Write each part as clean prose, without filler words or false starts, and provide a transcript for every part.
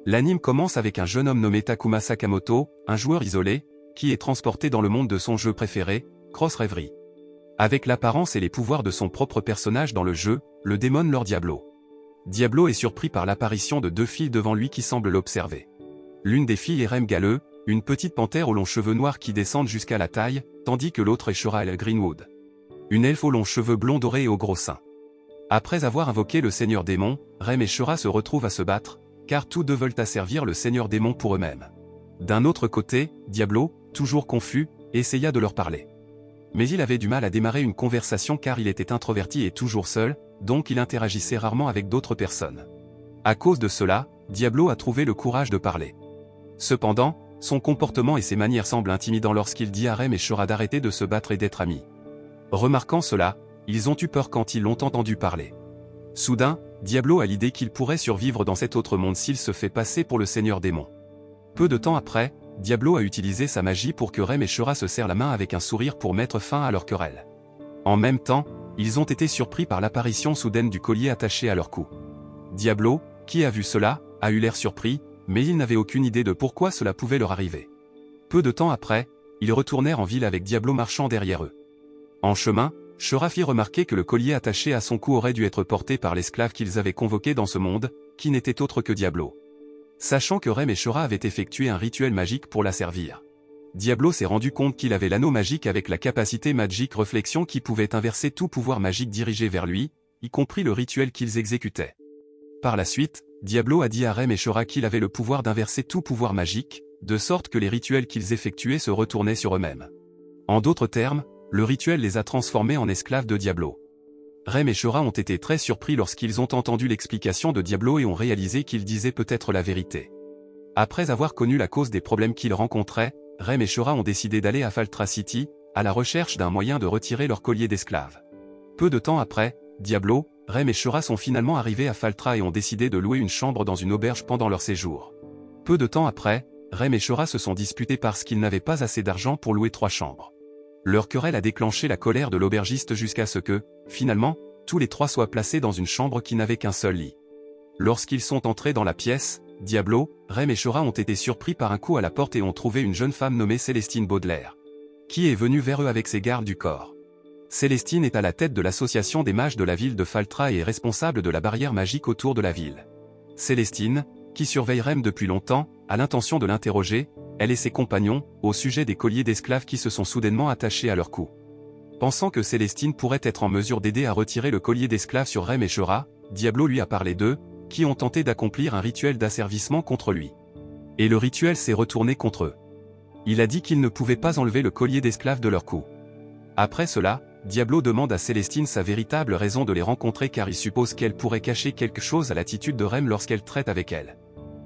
L'anime commence avec un jeune homme nommé Takuma Sakamoto, un joueur isolé, qui est transporté dans le monde de son jeu préféré, Cross Reverie. Avec l'apparence et les pouvoirs de son propre personnage dans le jeu, le démon Lord Diablo. Diablo est surpris par l'apparition de deux filles devant lui qui semblent l'observer. L'une des filles est Rem Galeux, une petite panthère aux longs cheveux noirs qui descendent jusqu'à la taille, tandis que l'autre est Shura El Greenwood. Une elfe aux longs cheveux blonds dorés et au gros sein. Après avoir invoqué le seigneur démon, Rem et Shura se retrouvent à se battre, car tous deux veulent asservir le seigneur démon pour eux-mêmes. D'un autre côté, Diablo, toujours confus, essaya de leur parler. Mais il avait du mal à démarrer une conversation car il était introverti et toujours seul, donc il interagissait rarement avec d'autres personnes. À cause de cela, Diablo a trouvé le courage de parler. Cependant, son comportement et ses manières semblent intimidants lorsqu'il dit à Rem et Shura d'arrêter de se battre et d'être amis. Remarquant cela, ils ont eu peur quand ils l'ont entendu parler. Soudain, Diablo a l'idée qu'il pourrait survivre dans cet autre monde s'il se fait passer pour le seigneur démon. Peu de temps après, Diablo a utilisé sa magie pour que Rem et Shura se serrent la main avec un sourire pour mettre fin à leur querelle. En même temps, ils ont été surpris par l'apparition soudaine du collier attaché à leur cou. Diablo, qui a vu cela, a eu l'air surpris, mais il n'avait aucune idée de pourquoi cela pouvait leur arriver. Peu de temps après, ils retournèrent en ville avec Diablo marchant derrière eux. En chemin, Shura fit remarquer que le collier attaché à son cou aurait dû être porté par l'esclave qu'ils avaient convoqué dans ce monde, qui n'était autre que Diablo. Sachant que Rem et Shura avaient effectué un rituel magique pour la servir. Diablo s'est rendu compte qu'il avait l'anneau magique avec la capacité Magic Reflection qui pouvait inverser tout pouvoir magique dirigé vers lui, y compris le rituel qu'ils exécutaient. Par la suite, Diablo a dit à Rem et Shura qu'il avait le pouvoir d'inverser tout pouvoir magique, de sorte que les rituels qu'ils effectuaient se retournaient sur eux-mêmes. En d'autres termes, le rituel les a transformés en esclaves de Diablo. Rem et Shura ont été très surpris lorsqu'ils ont entendu l'explication de Diablo et ont réalisé qu'il disait peut-être la vérité. Après avoir connu la cause des problèmes qu'ils rencontraient, Rem et Shura ont décidé d'aller à Faltra City, à la recherche d'un moyen de retirer leur collier d'esclave. Peu de temps après, Diablo, Rem et Shura sont finalement arrivés à Faltra et ont décidé de louer une chambre dans une auberge pendant leur séjour. Peu de temps après, Rem et Shura se sont disputés parce qu'ils n'avaient pas assez d'argent pour louer 3 chambres. Leur querelle a déclenché la colère de l'aubergiste jusqu'à ce que, finalement, tous les 3 soient placés dans une chambre qui n'avait qu'un seul lit. Lorsqu'ils sont entrés dans la pièce, Diablo, Rem et Shura ont été surpris par un coup à la porte et ont trouvé une jeune femme nommée Célestine Baudelaire, qui est venue vers eux avec ses gardes du corps. Célestine est à la tête de l'association des mages de la ville de Faltra et est responsable de la barrière magique autour de la ville. Célestine, qui surveille Rem depuis longtemps, a l'intention de l'interroger, elle et ses compagnons, au sujet des colliers d'esclaves qui se sont soudainement attachés à leur cou. Pensant que Célestine pourrait être en mesure d'aider à retirer le collier d'esclaves sur Rem et Shura, Diablo lui a parlé d'eux, qui ont tenté d'accomplir un rituel d'asservissement contre lui. Et le rituel s'est retourné contre eux. Il a dit qu'ils ne pouvaient pas enlever le collier d'esclaves de leur cou. Après cela, Diablo demande à Célestine sa véritable raison de les rencontrer car il suppose qu'elle pourrait cacher quelque chose à l'attitude de Rem lorsqu'elle traite avec elle.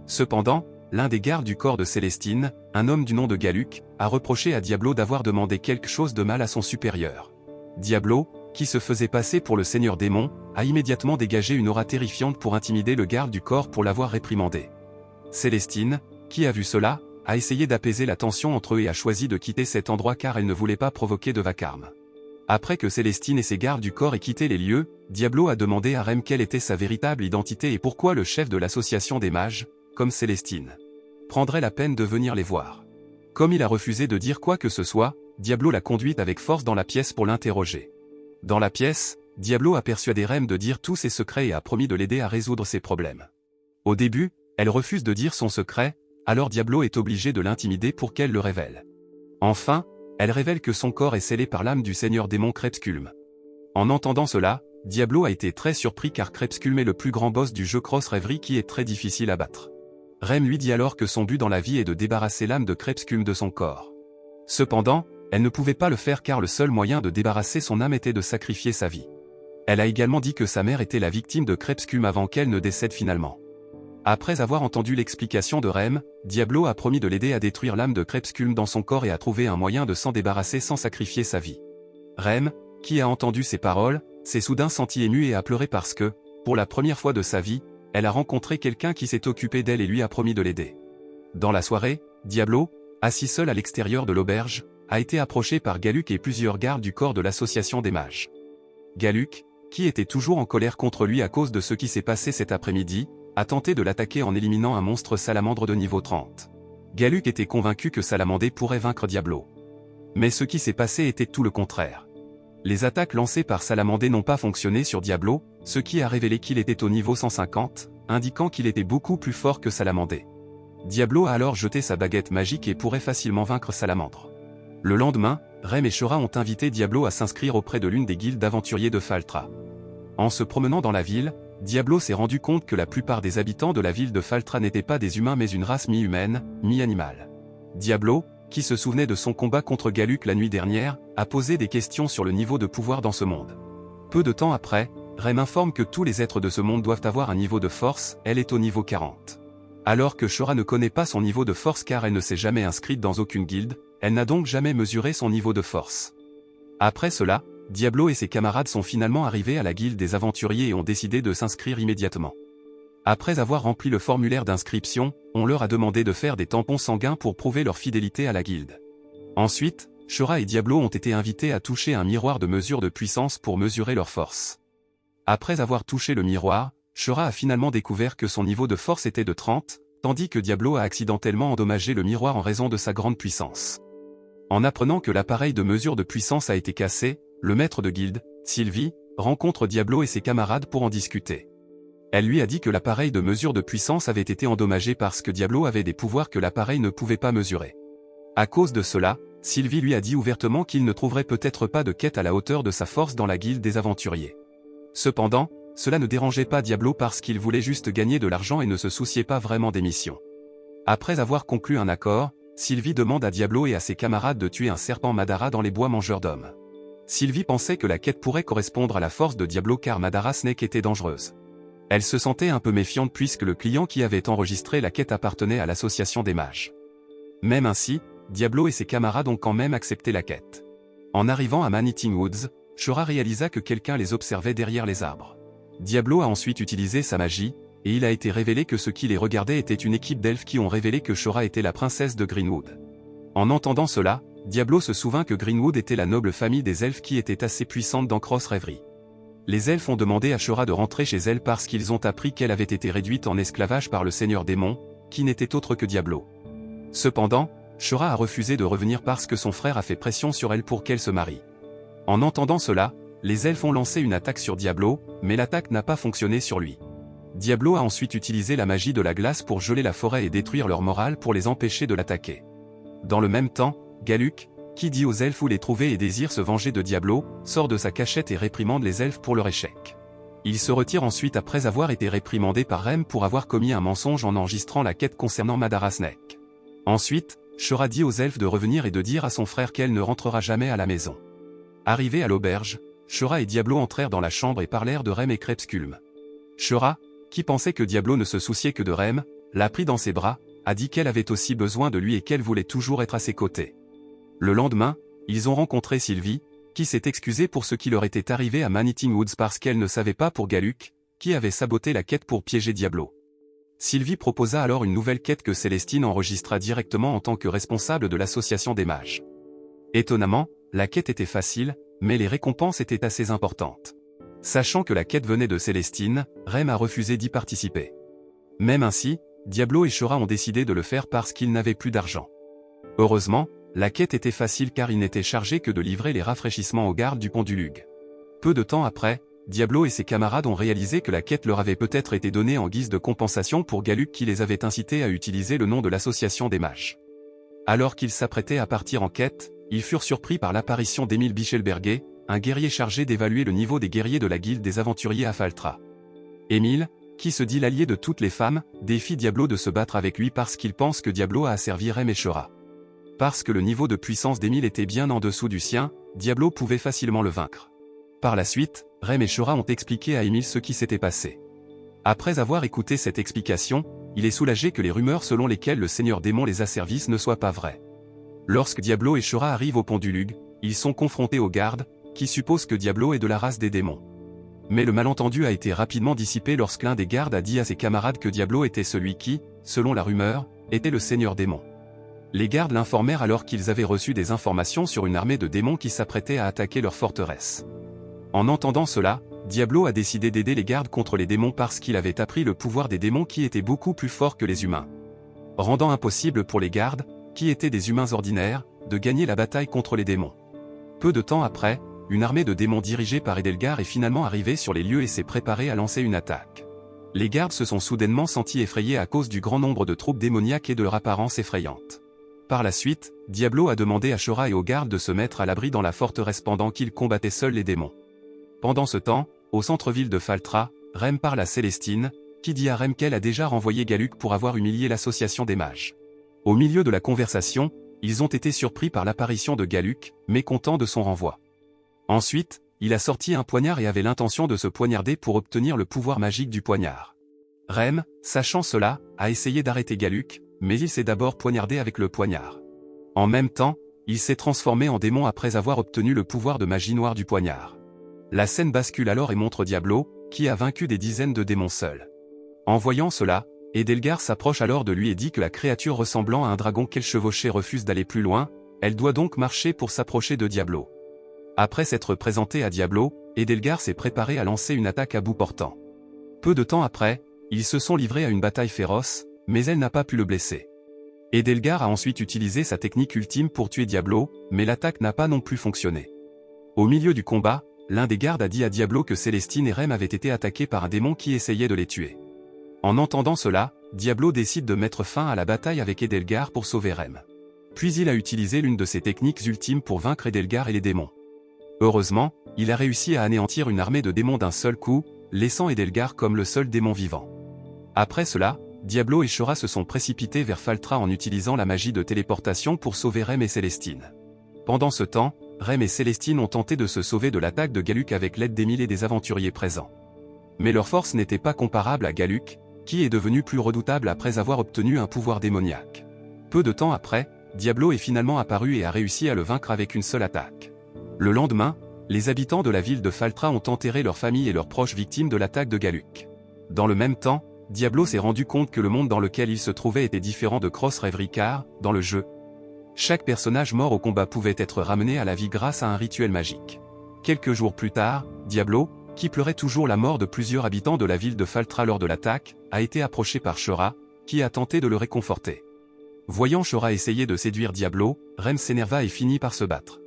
Cependant, l'un des gardes du corps de Célestine, un homme du nom de Galuc, a reproché à Diablo d'avoir demandé quelque chose de mal à son supérieur. Diablo, qui se faisait passer pour le seigneur démon, a immédiatement dégagé une aura terrifiante pour intimider le garde du corps pour l'avoir réprimandé. Célestine, qui a vu cela, a essayé d'apaiser la tension entre eux et a choisi de quitter cet endroit car elle ne voulait pas provoquer de vacarme. Après que Célestine et ses gardes du corps aient quitté les lieux, Diablo a demandé à Rem quelle était sa véritable identité et pourquoi le chef de l'association des mages, comme Célestine, prendrait la peine de venir les voir. Comme il a refusé de dire quoi que ce soit, Diablo l'a conduite avec force dans la pièce pour l'interroger. Dans la pièce, Diablo a persuadé Rem de dire tous ses secrets et a promis de l'aider à résoudre ses problèmes. Au début, elle refuse de dire son secret, alors Diablo est obligé de l'intimider pour qu'elle le révèle. Enfin, elle révèle que son corps est scellé par l'âme du seigneur démon Crepsculm. En entendant cela, Diablo a été très surpris car Crepsculm est le plus grand boss du jeu Cross Reverie qui est très difficile à battre. Rem lui dit alors que son but dans la vie est de débarrasser l'âme de Crepsculm de son corps. Cependant, elle ne pouvait pas le faire car le seul moyen de débarrasser son âme était de sacrifier sa vie. Elle a également dit que sa mère était la victime de Crepsculm avant qu'elle ne décède finalement. Après avoir entendu l'explication de Rem, Diablo a promis de l'aider à détruire l'âme de Crepsculm dans son corps et à trouver un moyen de s'en débarrasser sans sacrifier sa vie. Rem, qui a entendu ces paroles, s'est soudain senti ému et a pleuré parce que, pour la première fois de sa vie, elle a rencontré quelqu'un qui s'est occupé d'elle et lui a promis de l'aider. Dans la soirée, Diablo, assis seul à l'extérieur de l'auberge, a été approché par Galuc et plusieurs gardes du corps de l'association des mages. Galuc, qui était toujours en colère contre lui à cause de ce qui s'est passé cet après-midi, a tenté de l'attaquer en éliminant un monstre salamandre de niveau 30. Galuk était convaincu que Salamandé pourrait vaincre Diablo. Mais ce qui s'est passé était tout le contraire. Les attaques lancées par Salamandé n'ont pas fonctionné sur Diablo, ce qui a révélé qu'il était au niveau 150, indiquant qu'il était beaucoup plus fort que Salamandé. Diablo a alors jeté sa baguette magique et pourrait facilement vaincre Salamandre. Le lendemain, Rem et Shura ont invité Diablo à s'inscrire auprès de l'une des guildes d'aventuriers de Faltra. En se promenant dans la ville, Diablo s'est rendu compte que la plupart des habitants de la ville de Faltra n'étaient pas des humains mais une race mi-humaine, mi-animale. Diablo, qui se souvenait de son combat contre Galuk la nuit dernière, a posé des questions sur le niveau de pouvoir dans ce monde. Peu de temps après, Rem informe que tous les êtres de ce monde doivent avoir un niveau de force, elle est au niveau 40. Alors que Shura ne connaît pas son niveau de force car elle ne s'est jamais inscrite dans aucune guilde, elle n'a donc jamais mesuré son niveau de force. Après cela, Diablo et ses camarades sont finalement arrivés à la guilde des aventuriers et ont décidé de s'inscrire immédiatement. Après avoir rempli le formulaire d'inscription, on leur a demandé de faire des tampons sanguins pour prouver leur fidélité à la guilde. Ensuite, Shura et Diablo ont été invités à toucher un miroir de mesure de puissance pour mesurer leur force. Après avoir touché le miroir, Shura a finalement découvert que son niveau de force était de 30, tandis que Diablo a accidentellement endommagé le miroir en raison de sa grande puissance. En apprenant que l'appareil de mesure de puissance a été cassé, le maître de guilde, Sylvie, rencontre Diablo et ses camarades pour en discuter. Elle lui a dit que l'appareil de mesure de puissance avait été endommagé parce que Diablo avait des pouvoirs que l'appareil ne pouvait pas mesurer. À cause de cela, Sylvie lui a dit ouvertement qu'il ne trouverait peut-être pas de quête à la hauteur de sa force dans la guilde des aventuriers. Cependant, cela ne dérangeait pas Diablo parce qu'il voulait juste gagner de l'argent et ne se souciait pas vraiment des missions. Après avoir conclu un accord, Sylvie demande à Diablo et à ses camarades de tuer un serpent Madara dans les bois mangeurs d'hommes. Sylvie pensait que la quête pourrait correspondre à la force de Diablo car Madara Snake était dangereuse. Elle se sentait un peu méfiante puisque le client qui avait enregistré la quête appartenait à l'association des mages. Même ainsi, Diablo et ses camarades ont quand même accepté la quête. En arrivant à Man-Eating Woods, Shura réalisa que quelqu'un les observait derrière les arbres. Diablo a ensuite utilisé sa magie, et il a été révélé que ce qui les regardait était une équipe d'elfes qui ont révélé que Shura était la princesse de Greenwood. En entendant cela, Diablo se souvint que Greenwood était la noble famille des elfes qui était assez puissante dans Cross Reverie. Les elfes ont demandé à Shura de rentrer chez elle parce qu'ils ont appris qu'elle avait été réduite en esclavage par le seigneur démon, qui n'était autre que Diablo. Cependant, Shura a refusé de revenir parce que son frère a fait pression sur elle pour qu'elle se marie. En entendant cela, les elfes ont lancé une attaque sur Diablo, mais l'attaque n'a pas fonctionné sur lui. Diablo a ensuite utilisé la magie de la glace pour geler la forêt et détruire leur morale pour les empêcher de l'attaquer. Dans le même temps, Galuk, qui dit aux elfes où les trouver et désire se venger de Diablo, sort de sa cachette et réprimande les elfes pour leur échec. Il se retire ensuite après avoir été réprimandé par Rem pour avoir commis un mensonge en enregistrant la quête concernant Madara Snake. Ensuite, Shura dit aux elfes de revenir et de dire à son frère qu'elle ne rentrera jamais à la maison. Arrivés à l'auberge, Shura et Diablo entrèrent dans la chambre et parlèrent de Rem et Crepsculm. Shura, qui pensait que Diablo ne se souciait que de Rem, l'a pris dans ses bras, a dit qu'elle avait aussi besoin de lui et qu'elle voulait toujours être à ses côtés. Le lendemain, ils ont rencontré Sylvie, qui s'est excusée pour ce qui leur était arrivé à Man-Eating Woods parce qu'elle ne savait pas pour Galuk, qui avait saboté la quête pour piéger Diablo. Sylvie proposa alors une nouvelle quête que Célestine enregistra directement en tant que responsable de l'association des mages. Étonnamment, la quête était facile, mais les récompenses étaient assez importantes. Sachant que la quête venait de Célestine, Rem a refusé d'y participer. Même ainsi, Diablo et Shura ont décidé de le faire parce qu'ils n'avaient plus d'argent. Heureusement, la quête était facile car il n'était chargé que de livrer les rafraîchissements aux gardes du pont du Lug. Peu de temps après, Diablo et ses camarades ont réalisé que la quête leur avait peut-être été donnée en guise de compensation pour Galuk qui les avait incités à utiliser le nom de l'association des mages. Alors qu'ils s'apprêtaient à partir en quête, ils furent surpris par l'apparition d'Emile Bichelberger, un guerrier chargé d'évaluer le niveau des guerriers de la guilde des aventuriers à Faltra. Emile, qui se dit l'allié de toutes les femmes, défie Diablo de se battre avec lui parce qu'il pense que Diablo a asservi Rem et Shura. Parce que le niveau de puissance d'Emile était bien en dessous du sien, Diablo pouvait facilement le vaincre. Par la suite, Rem et Shura ont expliqué à Emile ce qui s'était passé. Après avoir écouté cette explication, il est soulagé que les rumeurs selon lesquelles le seigneur démon les asservisse ne soient pas vraies. Lorsque Diablo et Shura arrivent au pont du Lug, ils sont confrontés aux gardes, qui supposent que Diablo est de la race des démons. Mais le malentendu a été rapidement dissipé lorsqu'un des gardes a dit à ses camarades que Diablo était celui qui, selon la rumeur, était le seigneur démon. Les gardes l'informèrent alors qu'ils avaient reçu des informations sur une armée de démons qui s'apprêtait à attaquer leur forteresse. En entendant cela, Diablo a décidé d'aider les gardes contre les démons parce qu'il avait appris le pouvoir des démons qui était beaucoup plus fort que les humains, rendant impossible pour les gardes, qui étaient des humains ordinaires, de gagner la bataille contre les démons. Peu de temps après, une armée de démons dirigée par Edelgard est finalement arrivée sur les lieux et s'est préparée à lancer une attaque. Les gardes se sont soudainement sentis effrayés à cause du grand nombre de troupes démoniaques et de leur apparence effrayante. Par la suite, Diablo a demandé à Shura et aux gardes de se mettre à l'abri dans la forteresse pendant qu'ils combattaient seuls les démons. Pendant ce temps, au centre-ville de Faltra, Rem parle à Célestine, qui dit à Rem qu'elle a déjà renvoyé Galuk pour avoir humilié l'association des mages. Au milieu de la conversation, ils ont été surpris par l'apparition de Galuk, mécontents de son renvoi. Ensuite, il a sorti un poignard et avait l'intention de se poignarder pour obtenir le pouvoir magique du poignard. Rem, sachant cela, a essayé d'arrêter Galuk, mais il s'est d'abord poignardé avec le poignard. En même temps, il s'est transformé en démon après avoir obtenu le pouvoir de magie noire du poignard. La scène bascule alors et montre Diablo, qui a vaincu des dizaines de démons seuls. En voyant cela, Edelgard s'approche alors de lui et dit que la créature ressemblant à un dragon qu'elle chevauchait refuse d'aller plus loin, elle doit donc marcher pour s'approcher de Diablo. Après s'être présenté à Diablo, Edelgard s'est préparé à lancer une attaque à bout portant. Peu de temps après, ils se sont livrés à une bataille féroce, mais elle n'a pas pu le blesser. Edelgard a ensuite utilisé sa technique ultime pour tuer Diablo, mais l'attaque n'a pas non plus fonctionné. Au milieu du combat, l'un des gardes a dit à Diablo que Célestine et Rem avaient été attaqués par un démon qui essayait de les tuer. En entendant cela, Diablo décide de mettre fin à la bataille avec Edelgard pour sauver Rem. Puis il a utilisé l'une de ses techniques ultimes pour vaincre Edelgard et les démons. Heureusement, il a réussi à anéantir une armée de démons d'un seul coup, laissant Edelgard comme le seul démon vivant. Après cela, Diablo et Shura se sont précipités vers Faltra en utilisant la magie de téléportation pour sauver Rem et Célestine. Pendant ce temps, Rem et Célestine ont tenté de se sauver de l'attaque de Galuk avec l'aide d'Emile et des aventuriers présents. Mais leur force n'était pas comparable à Galuk, qui est devenu plus redoutable après avoir obtenu un pouvoir démoniaque. Peu de temps après, Diablo est finalement apparu et a réussi à le vaincre avec une seule attaque. Le lendemain, les habitants de la ville de Faltra ont enterré leurs familles et leurs proches victimes de l'attaque de Galuk. Dans le même temps, Diablo s'est rendu compte que le monde dans lequel il se trouvait était différent de Cross Reverie car, dans le jeu, chaque personnage mort au combat pouvait être ramené à la vie grâce à un rituel magique. Quelques jours plus tard, Diablo, qui pleurait toujours la mort de plusieurs habitants de la ville de Faltra lors de l'attaque, a été approché par Shura, qui a tenté de le réconforter. Voyant Shura essayer de séduire Diablo, Rem s'énerva et finit par se battre.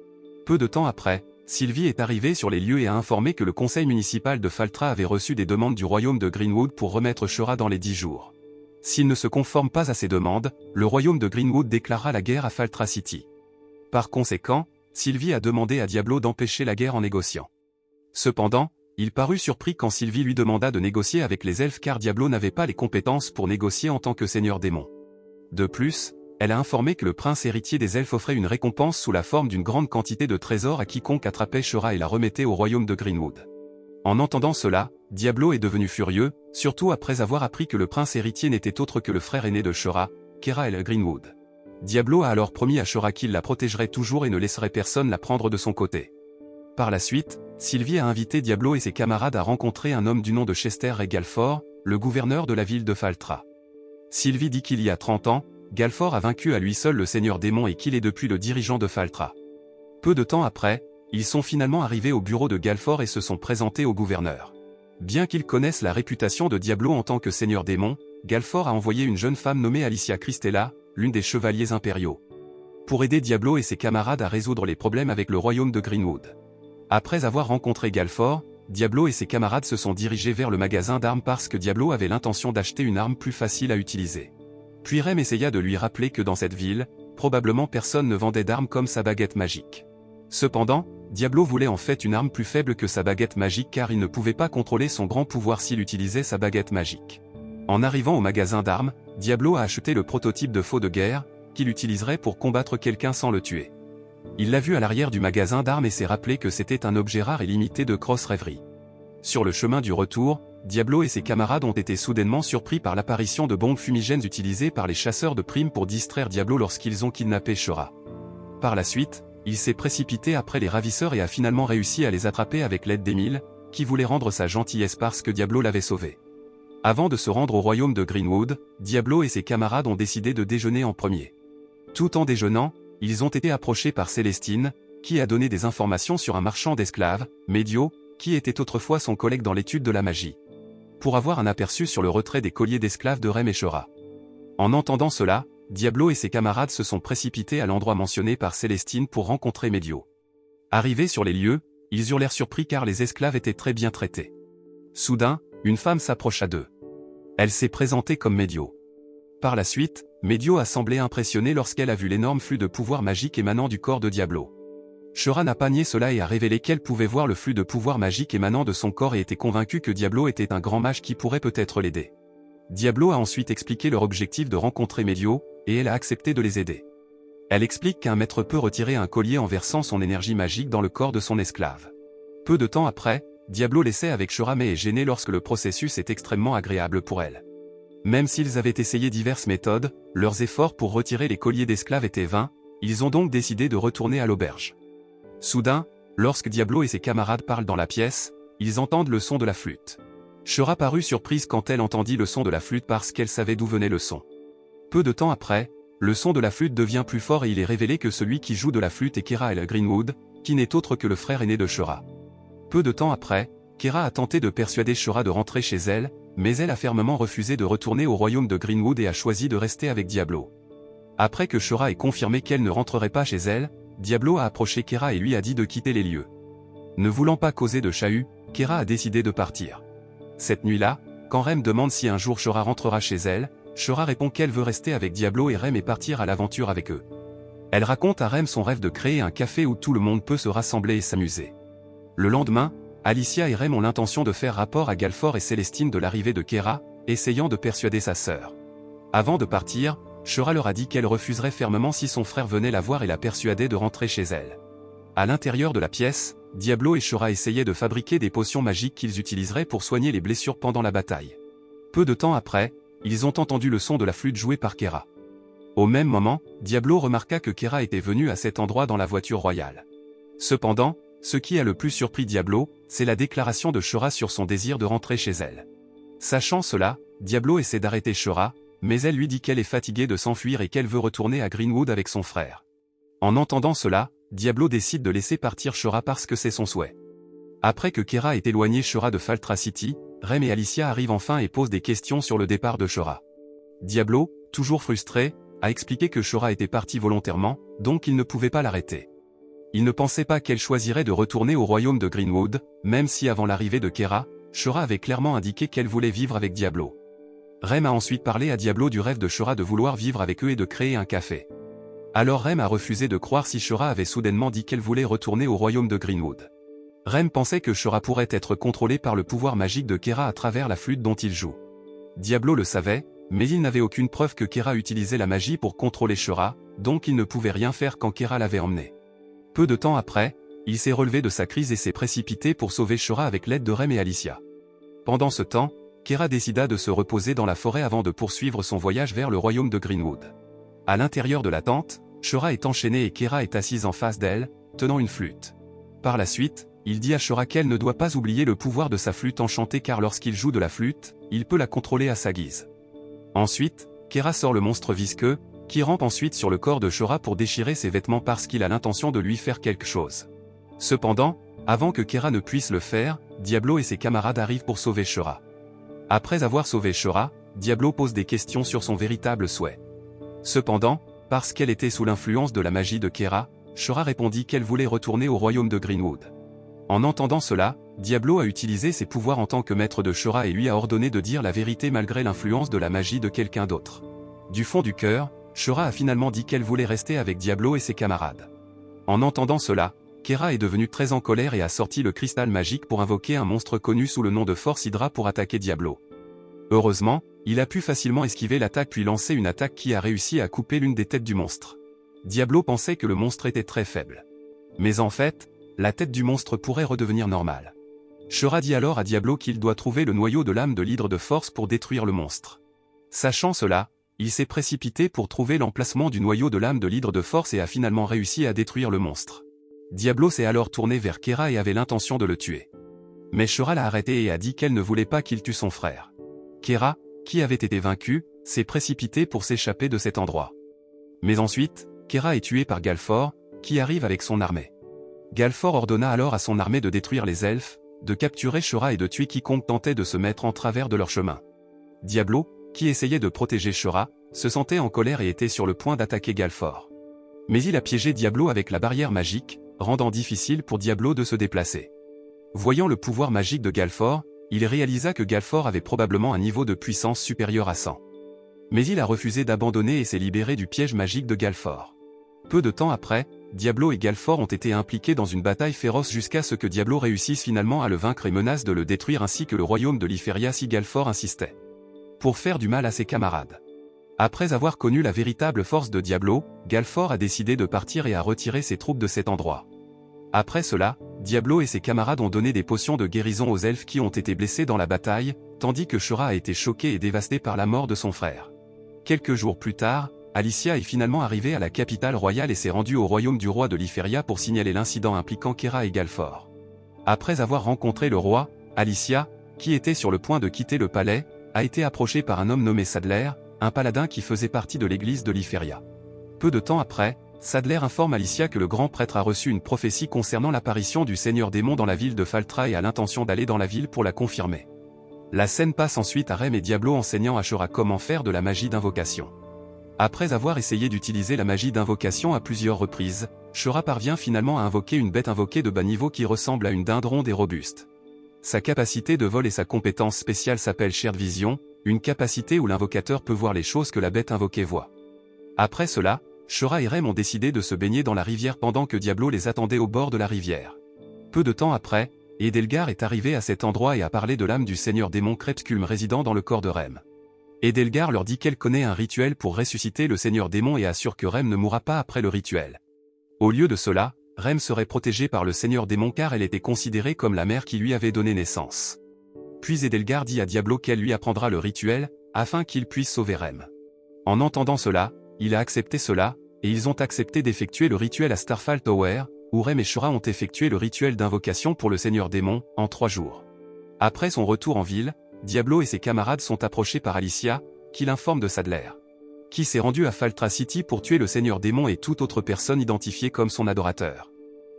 Peu de temps après, Sylvie est arrivée sur les lieux et a informé que le conseil municipal de Faltra avait reçu des demandes du royaume de Greenwood pour remettre Shura dans les 10 jours. S'il ne se conforme pas à ces demandes, le royaume de Greenwood déclarera la guerre à Faltra City. Par conséquent, Sylvie a demandé à Diablo d'empêcher la guerre en négociant. Cependant, il parut surpris quand Sylvie lui demanda de négocier avec les elfes car Diablo n'avait pas les compétences pour négocier en tant que seigneur démon. De plus, elle a informé que le prince héritier des elfes offrait une récompense sous la forme d'une grande quantité de trésors à quiconque attrapait Shura et la remettait au royaume de Greenwood. En entendant cela, Diablo est devenu furieux, surtout après avoir appris que le prince héritier n'était autre que le frère aîné de Shura, Kerael Greenwood. Diablo a alors promis à Shura qu'il la protégerait toujours et ne laisserait personne la prendre de son côté. Par la suite, Sylvie a invité Diablo et ses camarades à rencontrer un homme du nom de Chester et Galfort, le gouverneur de la ville de Faltra. Sylvie dit qu'il y a 30 ans, Galfort a vaincu à lui seul le seigneur démon et qu'il est depuis le dirigeant de Faltra. Peu de temps après, ils sont finalement arrivés au bureau de Galfort et se sont présentés au gouverneur. Bien qu'ils connaissent la réputation de Diablo en tant que seigneur démon, Galfort a envoyé une jeune femme nommée Alicia Christella, l'une des chevaliers impériaux, pour aider Diablo et ses camarades à résoudre les problèmes avec le royaume de Greenwood. Après avoir rencontré Galfort, Diablo et ses camarades se sont dirigés vers le magasin d'armes parce que Diablo avait l'intention d'acheter une arme plus facile à utiliser. Puis Rem essaya de lui rappeler que dans cette ville, probablement personne ne vendait d'armes comme sa baguette magique. Cependant, Diablo voulait en fait une arme plus faible que sa baguette magique car il ne pouvait pas contrôler son grand pouvoir s'il utilisait sa baguette magique. En arrivant au magasin d'armes, Diablo a acheté le prototype de faux de guerre, qu'il utiliserait pour combattre quelqu'un sans le tuer. Il l'a vu à l'arrière du magasin d'armes et s'est rappelé que c'était un objet rare et limité de Cross Reverie. Sur le chemin du retour, Diablo et ses camarades ont été soudainement surpris par l'apparition de bombes fumigènes utilisées par les chasseurs de primes pour distraire Diablo lorsqu'ils ont kidnappé Shura. Par la suite, il s'est précipité après les ravisseurs et a finalement réussi à les attraper avec l'aide d'Emile, qui voulait rendre sa gentillesse parce que Diablo l'avait sauvé. Avant de se rendre au royaume de Greenwood, Diablo et ses camarades ont décidé de déjeuner en premier. Tout en déjeunant, ils ont été approchés par Célestine, qui a donné des informations sur un marchand d'esclaves, Médio, qui était autrefois son collègue dans l'étude de la magie, pour avoir un aperçu sur le retrait des colliers d'esclaves de Rem et Shura. En entendant cela, Diablo et ses camarades se sont précipités à l'endroit mentionné par Célestine pour rencontrer Médio. Arrivés sur les lieux, ils eurent l'air surpris car les esclaves étaient très bien traités. Soudain, une femme s'approcha d'eux. Elle s'est présentée comme Médio. Par la suite, Médio a semblé impressionnée lorsqu'elle a vu l'énorme flux de pouvoir magique émanant du corps de Diablo. Shura n'a pas nié cela et a révélé qu'elle pouvait voir le flux de pouvoir magique émanant de son corps et était convaincue que Diablo était un grand mage qui pourrait peut-être l'aider. Diablo a ensuite expliqué leur objectif de rencontrer Médio, et elle a accepté de les aider. Elle explique qu'un maître peut retirer un collier en versant son énergie magique dans le corps de son esclave. Peu de temps après, Diablo l'essaie avec Shura mais est gêné lorsque le processus est extrêmement agréable pour elle. Même s'ils avaient essayé diverses méthodes, leurs efforts pour retirer les colliers d'esclaves étaient vains, ils ont donc décidé de retourner à l'auberge. Soudain, lorsque Diablo et ses camarades parlent dans la pièce, ils entendent le son de la flûte. Shura parut surprise quand elle entendit le son de la flûte parce qu'elle savait d'où venait le son. Peu de temps après, le son de la flûte devient plus fort et il est révélé que celui qui joue de la flûte est Kera El Greenwood, qui n'est autre que le frère aîné de Shura. Peu de temps après, Kera a tenté de persuader Shura de rentrer chez elle, mais elle a fermement refusé de retourner au royaume de Greenwood et a choisi de rester avec Diablo. Après que Shura ait confirmé qu'elle ne rentrerait pas chez elle, Diablo a approché Kera et lui a dit de quitter les lieux. Ne voulant pas causer de chahut, Kera a décidé de partir. Cette nuit-là, quand Rem demande si un jour Shura rentrera chez elle, Shura répond qu'elle veut rester avec Diablo et Rem et partir à l'aventure avec eux. Elle raconte à Rem son rêve de créer un café où tout le monde peut se rassembler et s'amuser. Le lendemain, Alicia et Rem ont l'intention de faire rapport à Galfort et Célestine de l'arrivée de Kera, essayant de persuader sa sœur. Avant de partir, Shura leur a dit qu'elle refuserait fermement si son frère venait la voir et la persuadait de rentrer chez elle. À l'intérieur de la pièce, Diablo et Shura essayaient de fabriquer des potions magiques qu'ils utiliseraient pour soigner les blessures pendant la bataille. Peu de temps après, ils ont entendu le son de la flûte jouée par Kera. Au même moment, Diablo remarqua que Kera était venu à cet endroit dans la voiture royale. Cependant, ce qui a le plus surpris Diablo, c'est la déclaration de Shura sur son désir de rentrer chez elle. Sachant cela, Diablo essaie d'arrêter Shura, mais elle lui dit qu'elle est fatiguée de s'enfuir et qu'elle veut retourner à Greenwood avec son frère. En entendant cela, Diablo décide de laisser partir Shura parce que c'est son souhait. Après que Kera ait éloigné Shura de Faltra City, Rem et Alicia arrivent enfin et posent des questions sur le départ de Shura. Diablo, toujours frustré, a expliqué que Shura était partie volontairement, donc il ne pouvait pas l'arrêter. Il ne pensait pas qu'elle choisirait de retourner au royaume de Greenwood, même si avant l'arrivée de Kera, Shura avait clairement indiqué qu'elle voulait vivre avec Diablo. Rem a ensuite parlé à Diablo du rêve de Shura de vouloir vivre avec eux et de créer un café. Alors Rem a refusé de croire si Shura avait soudainement dit qu'elle voulait retourner au royaume de Greenwood. Rem pensait que Shura pourrait être contrôlée par le pouvoir magique de Kera à travers la flûte dont il joue. Diablo le savait, mais il n'avait aucune preuve que Kera utilisait la magie pour contrôler Shura, donc il ne pouvait rien faire quand Kera l'avait emmené. Peu de temps après, il s'est relevé de sa crise et s'est précipité pour sauver Shura avec l'aide de Rem et Alicia. Pendant ce temps, Kera décida de se reposer dans la forêt avant de poursuivre son voyage vers le royaume de Greenwood. À l'intérieur de la tente, Shura est enchaînée et Kera est assise en face d'elle, tenant une flûte. Par la suite, il dit à Shura qu'elle ne doit pas oublier le pouvoir de sa flûte enchantée car lorsqu'il joue de la flûte, il peut la contrôler à sa guise. Ensuite, Kera sort le monstre visqueux, qui rampe ensuite sur le corps de Shura pour déchirer ses vêtements parce qu'il a l'intention de lui faire quelque chose. Cependant, avant que Kera ne puisse le faire, Diablo et ses camarades arrivent pour sauver Shura. Après avoir sauvé Shura, Diablo pose des questions sur son véritable souhait. Cependant, parce qu'elle était sous l'influence de la magie de Kera, Shura répondit qu'elle voulait retourner au royaume de Greenwood. En entendant cela, Diablo a utilisé ses pouvoirs en tant que maître de Shura et lui a ordonné de dire la vérité malgré l'influence de la magie de quelqu'un d'autre. Du fond du cœur, Shura a finalement dit qu'elle voulait rester avec Diablo et ses camarades. En entendant cela, Kera est devenu très en colère et a sorti le cristal magique pour invoquer un monstre connu sous le nom de Force Hydra pour attaquer Diablo. Heureusement, il a pu facilement esquiver l'attaque puis lancer une attaque qui a réussi à couper l'une des têtes du monstre. Diablo pensait que le monstre était très faible. Mais en fait, la tête du monstre pourrait redevenir normale. Shura dit alors à Diablo qu'il doit trouver le noyau de l'âme de l'hydre de force pour détruire le monstre. Sachant cela, il s'est précipité pour trouver l'emplacement du noyau de l'âme de l'hydre de force et a finalement réussi à détruire le monstre. Diablo s'est alors tourné vers Kera et avait l'intention de le tuer. Mais Shura l'a arrêté et a dit qu'elle ne voulait pas qu'il tue son frère. Kera, qui avait été vaincu, s'est précipité pour s'échapper de cet endroit. Mais ensuite, Kera est tué par Galfort, qui arrive avec son armée. Galfort ordonna alors à son armée de détruire les elfes, de capturer Shura et de tuer quiconque tentait de se mettre en travers de leur chemin. Diablo, qui essayait de protéger Shura, se sentait en colère et était sur le point d'attaquer Galfor. Mais il a piégé Diablo avec la barrière magique, rendant difficile pour Diablo de se déplacer. Voyant le pouvoir magique de Galfor, il réalisa que Galfor avait probablement un niveau de puissance supérieur à 100. Mais il a refusé d'abandonner et s'est libéré du piège magique de Galfor. Peu de temps après, Diablo et Galfor ont été impliqués dans une bataille féroce jusqu'à ce que Diablo réussisse finalement à le vaincre et menace de le détruire ainsi que le royaume de Lyphéria si Galfor insistait. Pour faire du mal à ses camarades. Après avoir connu la véritable force de Diablo, Galfor a décidé de partir et a retiré ses troupes de cet endroit. Après cela, Diablo et ses camarades ont donné des potions de guérison aux elfes qui ont été blessés dans la bataille, tandis que Shura a été choqué et dévasté par la mort de son frère. Quelques jours plus tard, Alicia est finalement arrivée à la capitale royale et s'est rendue au royaume du roi de Lyphéria pour signaler l'incident impliquant Kera et Galfor. Après avoir rencontré le roi, Alicia, qui était sur le point de quitter le palais, a été approchée par un homme nommé Sadler, un paladin qui faisait partie de l'église de Lyphéria. Peu de temps après, Sadler informe Alicia que le grand prêtre a reçu une prophétie concernant l'apparition du seigneur démon dans la ville de Faltra et a l'intention d'aller dans la ville pour la confirmer. La scène passe ensuite à Rem et Diablo enseignant à Shura comment faire de la magie d'invocation. Après avoir essayé d'utiliser la magie d'invocation à plusieurs reprises, Shura parvient finalement à invoquer une bête invoquée de bas niveau qui ressemble à une dinde ronde et robuste. Sa capacité de vol et sa compétence spéciale s'appelle Shared Vision, une capacité où l'invocateur peut voir les choses que la bête invoquée voit. Après cela, Shura et Rem ont décidé de se baigner dans la rivière pendant que Diablo les attendait au bord de la rivière. Peu de temps après, Edelgar est arrivé à cet endroit et a parlé de l'âme du seigneur démon Crepsculm résidant dans le corps de Rem. Edelgar leur dit qu'elle connaît un rituel pour ressusciter le seigneur démon et assure que Rem ne mourra pas après le rituel. Au lieu de cela, Rem serait protégée par le seigneur démon car elle était considérée comme la mère qui lui avait donné naissance. Puis Edelgar dit à Diablo qu'elle lui apprendra le rituel, afin qu'il puisse sauver Rem. En entendant cela, il a accepté cela, et ils ont accepté d'effectuer le rituel à Starfall Tower, où Rem et Shura ont effectué le rituel d'invocation pour le seigneur démon, en 3 jours. Après son retour en ville, Diablo et ses camarades sont approchés par Alicia, qui l'informe de Sadler, qui s'est rendu à Faltra City pour tuer le seigneur démon et toute autre personne identifiée comme son adorateur.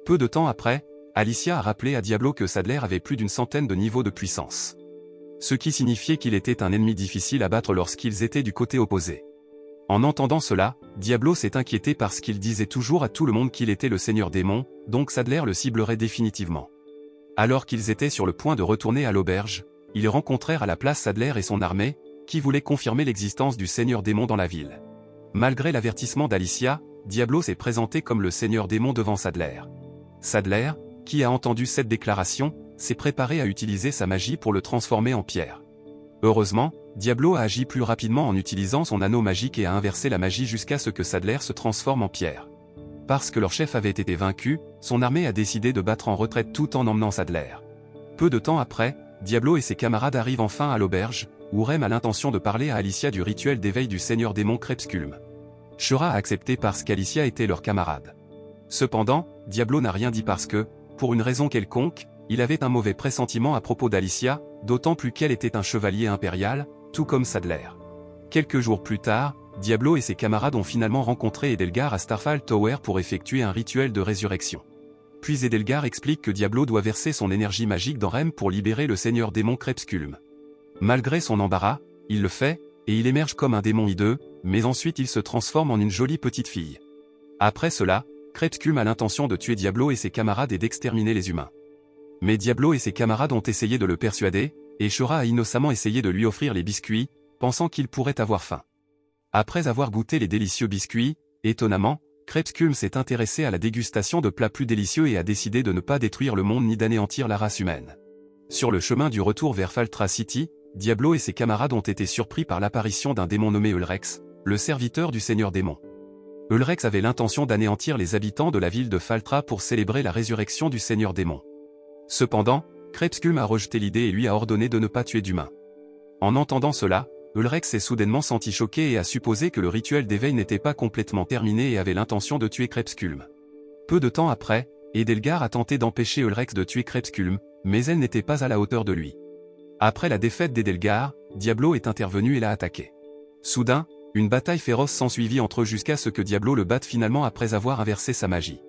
Peu de temps après, Alicia a rappelé à Diablo que Sadler avait plus d'une centaine de niveaux de puissance. Ce qui signifiait qu'il était un ennemi difficile à battre lorsqu'ils étaient du côté opposé. En entendant cela, Diablo s'est inquiété parce qu'il disait toujours à tout le monde qu'il était le seigneur démon, donc Sadler le ciblerait définitivement. Alors qu'ils étaient sur le point de retourner à l'auberge, ils rencontrèrent à la place Sadler et son armée, qui voulaient confirmer l'existence du seigneur démon dans la ville. Malgré l'avertissement d'Alicia, Diablo s'est présenté comme le seigneur démon devant Sadler. Sadler, qui a entendu cette déclaration, s'est préparé à utiliser sa magie pour le transformer en pierre. Heureusement, Diablo a agi plus rapidement en utilisant son anneau magique et a inversé la magie jusqu'à ce que Sadler se transforme en pierre. Parce que leur chef avait été vaincu, son armée a décidé de battre en retraite tout en emmenant Sadler. Peu de temps après, Diablo et ses camarades arrivent enfin à l'auberge, où Rem a l'intention de parler à Alicia du rituel d'éveil du seigneur démon Crepsculm. Shura a accepté parce qu'Alicia était leur camarade. Cependant, Diablo n'a rien dit parce que, pour une raison quelconque, il avait un mauvais pressentiment à propos d'Alicia, d'autant plus qu'elle était un chevalier impérial, tout comme Sadler. Quelques jours plus tard, Diablo et ses camarades ont finalement rencontré Edelgar à Starfall Tower pour effectuer un rituel de résurrection. Puis Edelgar explique que Diablo doit verser son énergie magique dans Rem pour libérer le seigneur démon Crepsculm. Malgré son embarras, il le fait, et il émerge comme un démon hideux, mais ensuite il se transforme en une jolie petite fille. Après cela, Crepsculm a l'intention de tuer Diablo et ses camarades et d'exterminer les humains. Mais Diablo et ses camarades ont essayé de le persuader, et Shura a innocemment essayé de lui offrir les biscuits, pensant qu'il pourrait avoir faim. Après avoir goûté les délicieux biscuits, étonnamment, Crepsculm s'est intéressé à la dégustation de plats plus délicieux et a décidé de ne pas détruire le monde ni d'anéantir la race humaine. Sur le chemin du retour vers Faltra City, Diablo et ses camarades ont été surpris par l'apparition d'un démon nommé Ulrex, le serviteur du seigneur démon. Ulrex avait l'intention d'anéantir les habitants de la ville de Faltra pour célébrer la résurrection du seigneur démon. Cependant, Crepsculm a rejeté l'idée et lui a ordonné de ne pas tuer d'humains. En entendant cela, Ulrex s'est soudainement senti choqué et a supposé que le rituel d'éveil n'était pas complètement terminé et avait l'intention de tuer Crepsculm. Peu de temps après, Edelgar a tenté d'empêcher Ulrex de tuer Crepsculm, mais elle n'était pas à la hauteur de lui. Après la défaite d'Edelgar, Diablo est intervenu et l'a attaqué. Soudain, une bataille féroce s'ensuivit entre eux jusqu'à ce que Diablo le batte finalement après avoir inversé sa magie.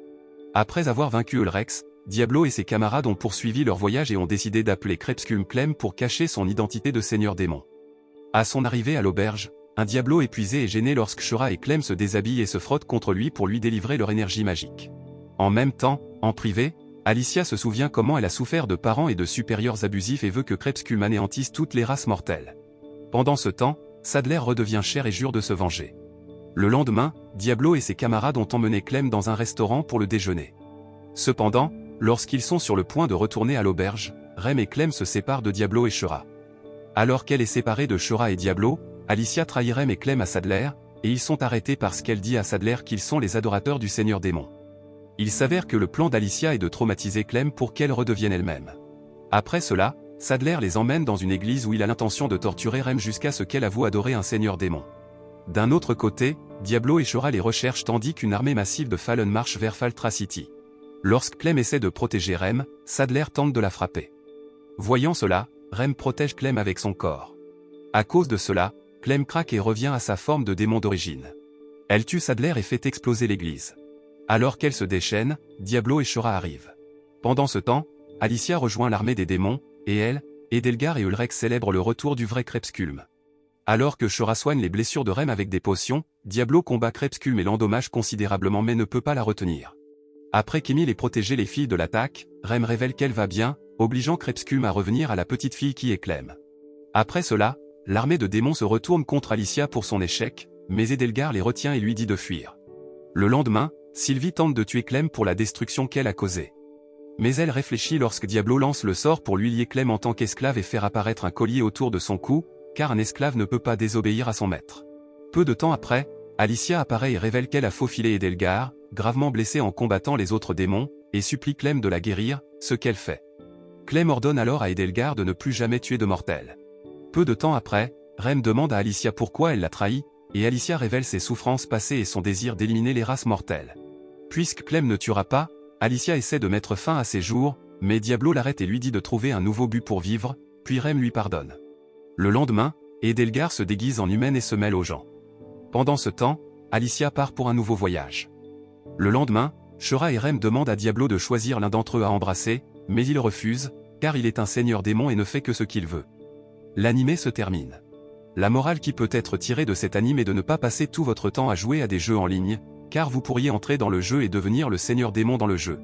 Après avoir vaincu Ulrex, Diablo et ses camarades ont poursuivi leur voyage et ont décidé d'appeler Crépuscule Clem pour cacher son identité de seigneur démon. À son arrivée à l'auberge, un Diablo épuisé et gêné lorsque Shura et Clem se déshabillent et se frottent contre lui pour lui délivrer leur énergie magique. En même temps, en privé, Alicia se souvient comment elle a souffert de parents et de supérieurs abusifs et veut que Crépuscule anéantisse toutes les races mortelles. Pendant ce temps, Sadler redevient cher et jure de se venger. Le lendemain, Diablo et ses camarades ont emmené Clem dans un restaurant pour le déjeuner. Cependant, lorsqu'ils sont sur le point de retourner à l'auberge, Rem et Clem se séparent de Diablo et Shura. Alors qu'elle est séparée de Shura et Diablo, Alicia trahit Rem et Clem à Sadler, et ils sont arrêtés parce qu'elle dit à Sadler qu'ils sont les adorateurs du Seigneur Démon. Il s'avère que le plan d'Alicia est de traumatiser Clem pour qu'elle redevienne elle-même. Après cela, Sadler les emmène dans une église où il a l'intention de torturer Rem jusqu'à ce qu'elle avoue adorer un Seigneur Démon. D'un autre côté, Diablo et Shura les recherchent tandis qu'une armée massive de Fallen marche vers Faltra City. Lorsque Clem essaie de protéger Rem, Sadler tente de la frapper. Voyant cela, Rem protège Clem avec son corps. À cause de cela, Clem craque et revient à sa forme de démon d'origine. Elle tue Sadler et fait exploser l'église. Alors qu'elle se déchaîne, Diablo et Shura arrivent. Pendant ce temps, Alicia rejoint l'armée des démons, et elle, Edelgar et Ulrich célèbrent le retour du vrai Crépuscule. Alors que Shura soigne les blessures de Rem avec des potions, Diablo combat Crépuscule et l'endommage considérablement mais ne peut pas la retenir. Après qu'Emile ait protégé les filles de l'attaque, Rem révèle qu'elle va bien, obligeant Crépuscule à revenir à la petite fille qui est Clem. Après cela, l'armée de démons se retourne contre Alicia pour son échec, mais Edelgar les retient et lui dit de fuir. Le lendemain, Sylvie tente de tuer Clem pour la destruction qu'elle a causée. Mais elle réfléchit lorsque Diablo lance le sort pour lui lier Clem en tant qu'esclave et faire apparaître un collier autour de son cou, car un esclave ne peut pas désobéir à son maître. Peu de temps après, Alicia apparaît et révèle qu'elle a faufilé Edelgar, gravement blessé en combattant les autres démons, et supplie Clem de la guérir, ce qu'elle fait. Clem ordonne alors à Edelgar de ne plus jamais tuer de mortels. Peu de temps après, Rem demande à Alicia pourquoi elle l'a trahi, et Alicia révèle ses souffrances passées et son désir d'éliminer les races mortelles. Puisque Clem ne tuera pas, Alicia essaie de mettre fin à ses jours, mais Diablo l'arrête et lui dit de trouver un nouveau but pour vivre, puis Rem lui pardonne. Le lendemain, Edelgar se déguise en humaine et se mêle aux gens. Pendant ce temps, Alicia part pour un nouveau voyage. Le lendemain, Shura et Rem demandent à Diablo de choisir l'un d'entre eux à embrasser, mais il refuse, car il est un seigneur démon et ne fait que ce qu'il veut. L'anime se termine. La morale qui peut être tirée de cet anime est de ne pas passer tout votre temps à jouer à des jeux en ligne, car vous pourriez entrer dans le jeu et devenir le seigneur démon dans le jeu.